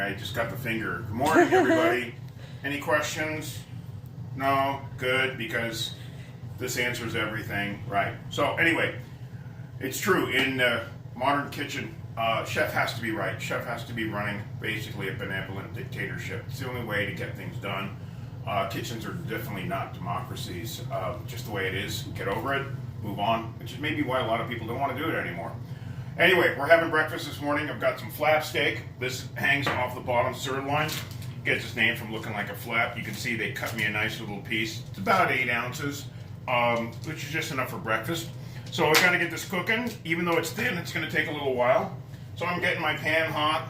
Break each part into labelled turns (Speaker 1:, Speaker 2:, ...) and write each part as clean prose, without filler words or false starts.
Speaker 1: I just got the finger. Good morning, everybody. Any questions? No? Good, because this answers everything. Right. So anyway, it's true. In modern kitchen, chef has to be right. Chef has to be running basically a benevolent dictatorship. It's the only way to get things done. Kitchens are definitely not democracies. Just the way it is. Get over it. Move on. Which is maybe why a lot of people don't want to do it anymore. Anyway, we're having breakfast this morning. I've got some flap steak. This hangs off the bottom sirloin. Gets its name from looking like a flap. You can see they cut me a nice little piece. It's about 8 ounces, which is just enough for breakfast. So I gotta get this cooking. Even though it's thin, it's gonna take a little while. So I'm getting my pan hot.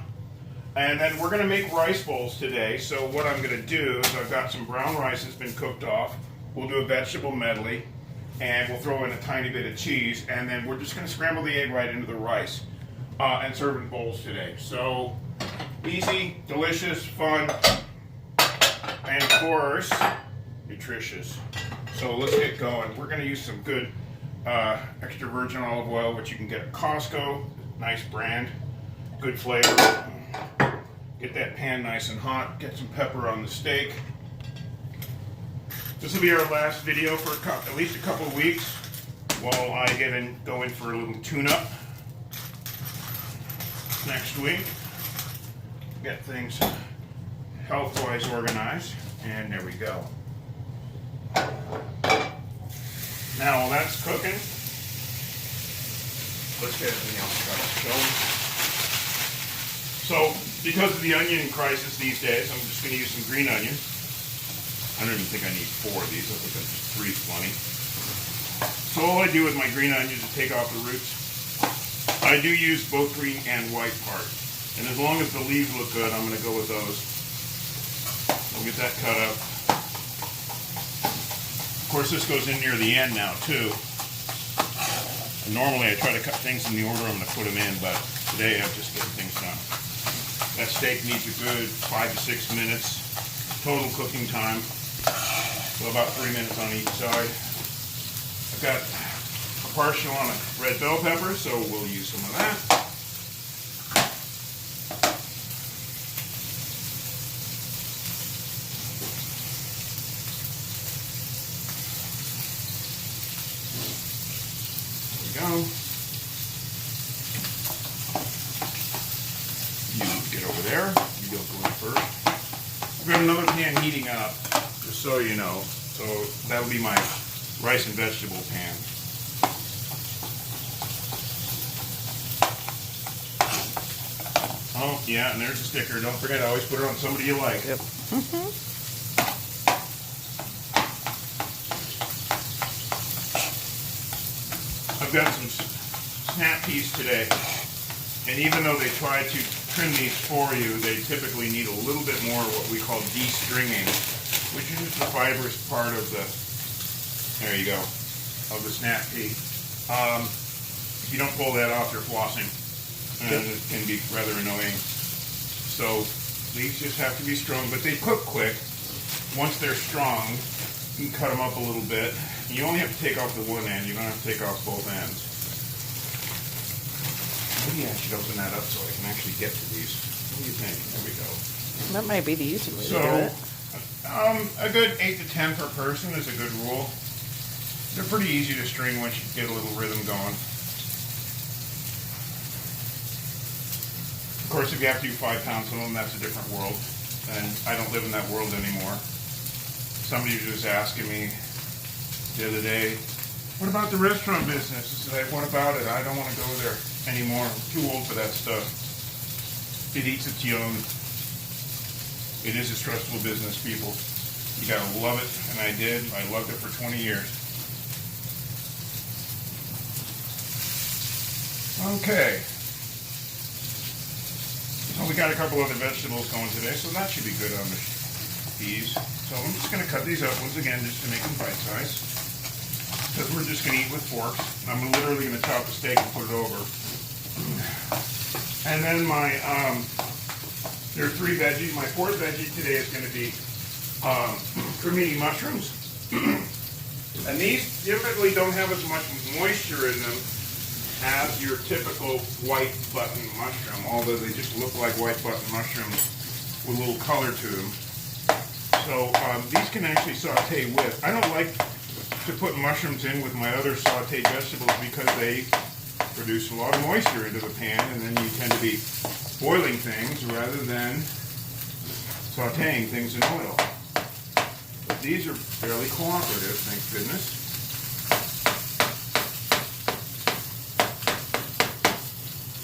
Speaker 1: And then we're gonna make rice bowls today. So what I'm gonna do is I've got some brown rice that's been cooked off. We'll do a vegetable medley. And we'll throw in a tiny bit of cheese, and then we're just going to scramble the egg right into the rice and serve in bowls today. So easy, delicious, fun, and of course, nutritious. So let's get going. We're going to use some good extra virgin olive oil, which you can get at Costco. Nice brand, good flavor. Get that pan nice and hot. Get some pepper on the steak. This will be our last video for at least a couple of weeks while I go in for a little tune-up next week. Get things health-wise organized, and there we go. Now while that's cooking, let's get everything else going. So, because of the onion crisis these days, I'm just going to use some green onions. I don't even think I need 4 of these. I think just 3 is plenty. So all I do with my green onions is take off the roots. I do use both green and white part. And as long as the leaves look good, I'm going to go with those. We'll get that cut up. Of course, this goes in near the end now, too. And normally I try to cut things in the order I'm going to put them in, but today I'm just getting things done. That steak needs a good 5 to 6 minutes. Total cooking time. So about 3 minutes on each side. I've got a partial on a red bell pepper, so we'll use some of that. There we go. You get over there. You don't go in first. I've got another pan heating up, just so you know. So that'll be my rice and vegetable pan. Oh, yeah, and there's a sticker. Don't forget, always put it on somebody you like.
Speaker 2: Yep.
Speaker 1: I've got some snap peas today, and even though they try to trim these for you, they typically need a little bit more what we call de-stringing, which is just the fibrous part of the, there you go, of the snap pea. If you don't pull that off, you're flossing, and it can be rather annoying. So these just have to be strong, but they cook quick. Once they're strong, you can cut them up a little bit. You only have to take off the one end, you don't have to take off both ends. Maybe I should open that up so I can actually get to these. What do you think? There we go.
Speaker 2: That might be the easy way to do it.
Speaker 1: A good 8 to 10 per person is a good rule. They're pretty easy to string once you get a little rhythm going. Of course, if you have to do 5 pounds of them, that's a different world. And I don't live in that world anymore. Somebody was just asking me the other day, what about the restaurant business? I said, what about it? I don't want to go there anymore. I'm too old for that stuff. It eats its young. It is a stressful business, people. You gotta love it, and I did. I loved it for 20 years. Okay. So we got a couple other vegetables going today, so that should be good on the peas. So I'm just gonna cut these up once again just to make them bite-sized. Because we're just gonna eat with forks. I'm literally gonna chop the steak and put it over. And then there are 3 veggies. My 4th veggie today is going to be cremini mushrooms. And these typically don't have as much moisture in them as your typical white button mushroom, although they just look like white button mushrooms. with a little color to them. So these can actually saute with. I don't like to put mushrooms in with my other sauteed vegetables because they produce a lot of moisture into the pan, and then you tend to be boiling things rather than sauteing things in oil. But these are fairly cooperative, thank goodness.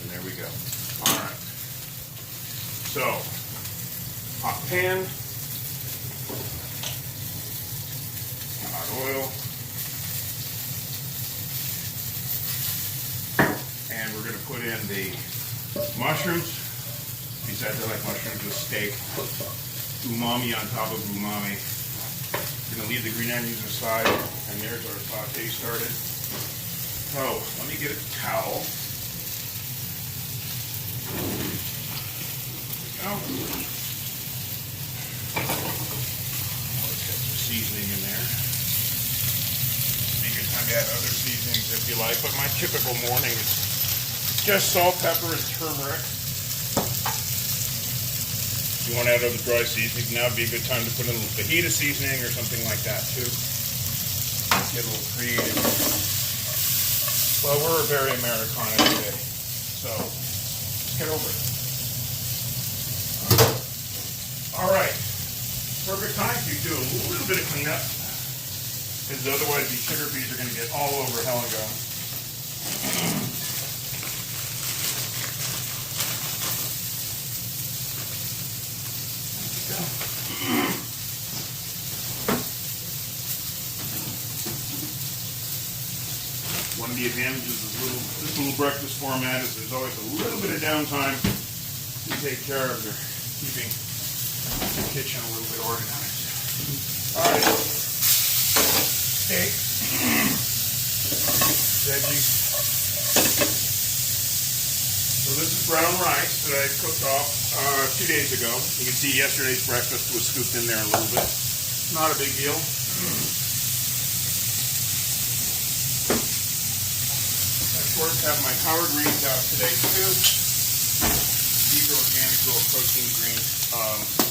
Speaker 1: And there we go. All right. So, hot pan, hot oil, and we're going to put in the mushrooms. Besides, I like mushrooms with steak. Umami on top of umami. We're going to leave the green onions aside, and there's our saute started. So, let me get a towel. There we go. Let's get some seasoning in there. You can time to add other seasonings if you like, but my typical morning is just salt, pepper, and turmeric. If you want to add other dry seasonings, now would be a good time to put in a little fajita seasoning or something like that too. Get a little creative. Well, we're very Americana today, so let's get over it. All right, perfect time to do a little bit of cleanup, because otherwise these sugar beets are going to get all over hell and go. One of the advantages of this little breakfast format is there's always a little bit of downtime to take care of your keeping the kitchen a little bit organized. All right, steak, veggies. So this is brown rice that I cooked off 2 days ago. You can see yesterday's breakfast was scooped in there a little bit. Not a big deal. Of course, have my power greens out today too. These are organic dual protein greens.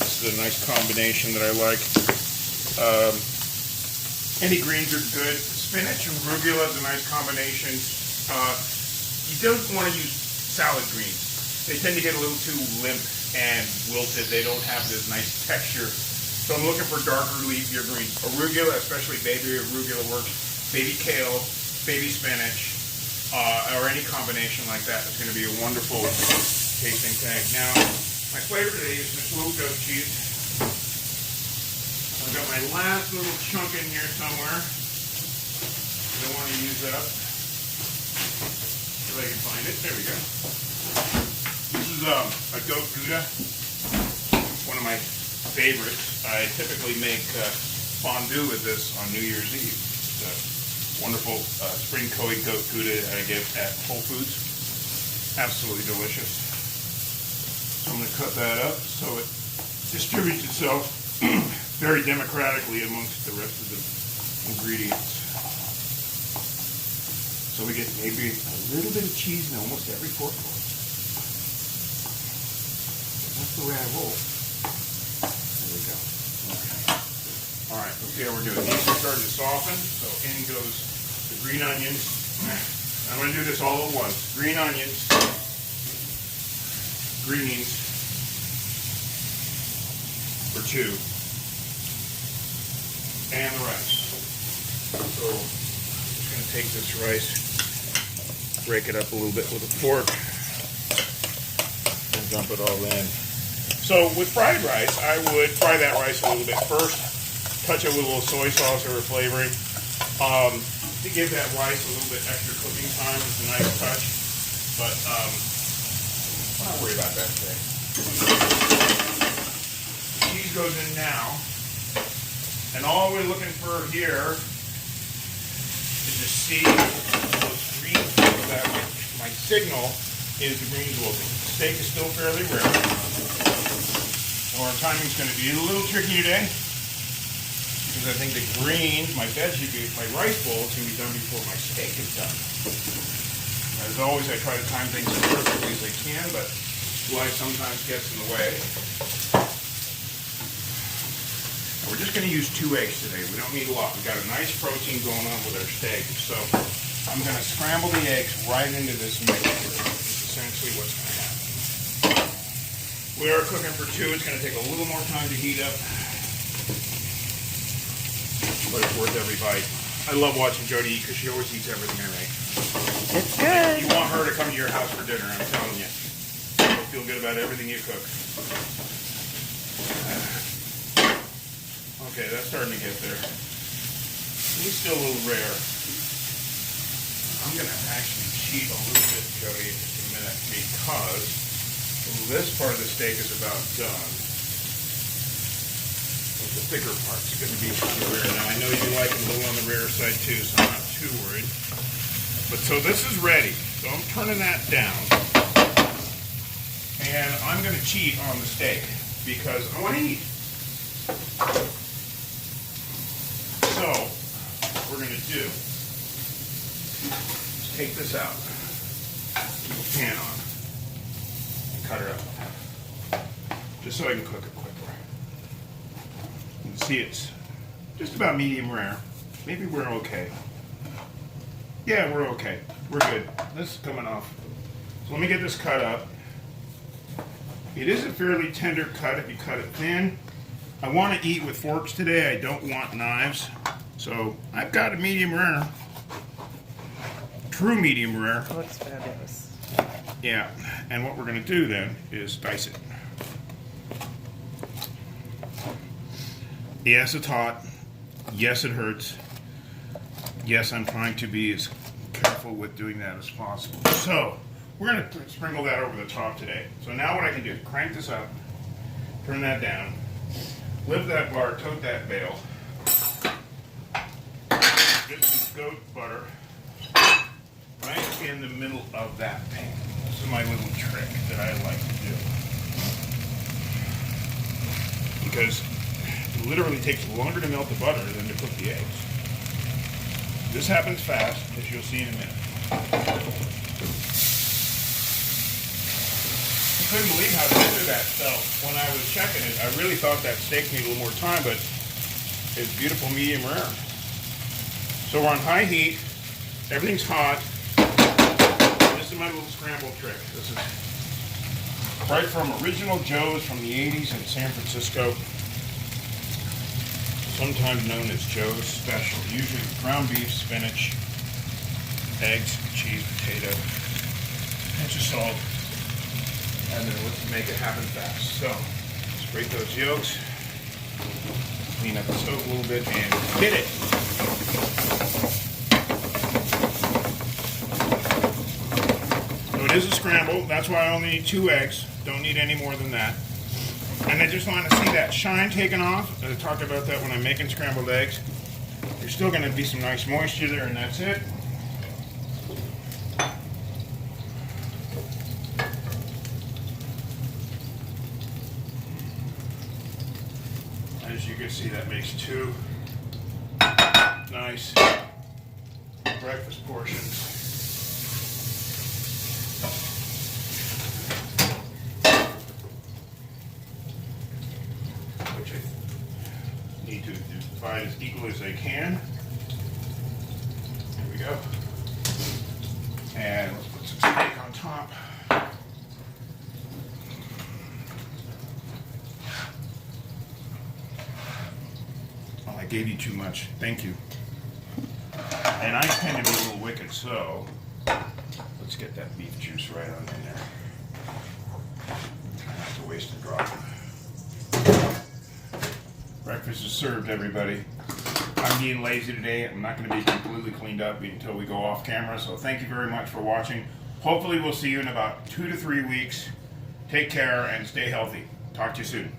Speaker 1: This is a nice combination that I like. Any greens are good. Spinach and arugula is a nice combination. You don't want to use salad greens. They tend to get a little too limp and wilted. They don't have this nice texture. So I'm looking for darker, leafier greens. Arugula, especially baby arugula works. Baby kale, baby spinach, or any combination like that is going to be a wonderful tasting thing. Now, my flavor today is this little goat cheese. I've got my last little chunk in here somewhere. I don't want to use it up. If I can find it. There we go. This is a goat Gouda. One of my favorites. I typically make fondue with this on New Year's Eve. It's a wonderful spring koi goat Gouda I get at Whole Foods. Absolutely delicious. So I'm going to cut that up so it distributes itself very democratically amongst the rest of the ingredients. So we get maybe a little bit of cheese in almost every fork roll. That's the way I roll. There we go. Okay. All right, let's see how we're doing. These are starting to soften, so in goes the green onions. I'm going to do this all at once. Green onions, greens for 2, and the rice. So I'm just going to take this rice, break it up a little bit with a fork, and dump it all in. So with fried rice, I would fry that rice a little bit first, touch it with a little soy sauce or a flavoring. To give that rice a little bit extra cooking time is a nice touch, but I'm not worried about that today. The cheese goes in now, and all we're looking for here is to see those greens go that way. My signal is the greens wilting. The steak is still fairly rare, so our timing's going to be a little tricky today. Because I think the greens, my rice bowl is going to be done before my steak is done. As always, I try to time things as perfectly as I can, but life sometimes gets in the way. We're just going to use 2 eggs today. We don't need a lot. We got a nice protein going on with our steak. So I'm going to scramble the eggs right into this mixture. It's essentially what's going to happen. We are cooking for 2. It's going to take a little more time to heat up, but it's worth every bite. I love watching Jody eat because she always eats everything I make.
Speaker 2: It's good.
Speaker 1: You want her to come to your house for dinner, I'm telling you. She'll feel good about everything you cook. Okay, that's starting to get there. He's still a little rare. I'm going to actually cheat a little bit, Jody, in just a minute, because this part of the steak is about done. But the thicker part's going to be pretty rare. Now, I know you like it a little on the rare side, too, so I'm not too worried. But so this is ready. So I'm turning that down. And I'm going to cheat on the steak because I want to eat. So, what we're going to do is take this out, keep a pan on, and cut it up. Just so I can cook it quicker. You can see it's just about medium rare. Maybe we're okay. Yeah, we're okay. We're good. This is coming off. So let me get this cut up. It is a fairly tender cut if you cut it thin. I want to eat with forks today. I don't want knives. So I've got a medium rare. True medium rare.
Speaker 2: It looks fabulous.
Speaker 1: Yeah. And what we're going to do then is dice it. Yes, it's hot. Yes, it hurts. Yes, I'm trying to be as careful with doing that as possible. So we're going to sprinkle that over the top today. So now what I can do, crank this up, turn that down, lift that bar, tote that bale, get some goat butter right in the middle of that pan. This is my little trick that I like to do. Because it literally takes longer to melt the butter than to cook the eggs. This happens fast, as you'll see in a minute. I couldn't believe how tender that felt when I was checking it. I really thought that steak needed a little more time, but it's beautiful medium rare. So we're on high heat. Everything's hot. This is my little scramble trick. This is right from Original Joe's from the 80s in San Francisco. Sometimes known as Joe's Special. Usually ground beef, spinach, eggs, cheese, potato, pinch of salt, and then let's make it happen fast. So, scrape those yolks, clean up the stove a little bit, and hit it. So it is a scramble. That's why I only need 2 eggs. Don't need any more than that. And I just want to see that shine taken off. I talked about that when I'm making scrambled eggs. There's still going to be some nice moisture there, and that's it. As you can see, that makes 2 nice breakfast portions. Which I need to divide as equal as I can. There we go. And let's put some steak on top. Oh, I gave you too much. Thank you. And I tend to be a little wicked, so let's get that beef juice right on in there. Try not to waste a drop. Breakfast is served, everybody. I'm being lazy today. I'm not going to be completely cleaned up until we go off camera, so thank you very much for watching. Hopefully we'll see you in about 2 to 3 weeks. Take care and stay healthy. Talk to you soon.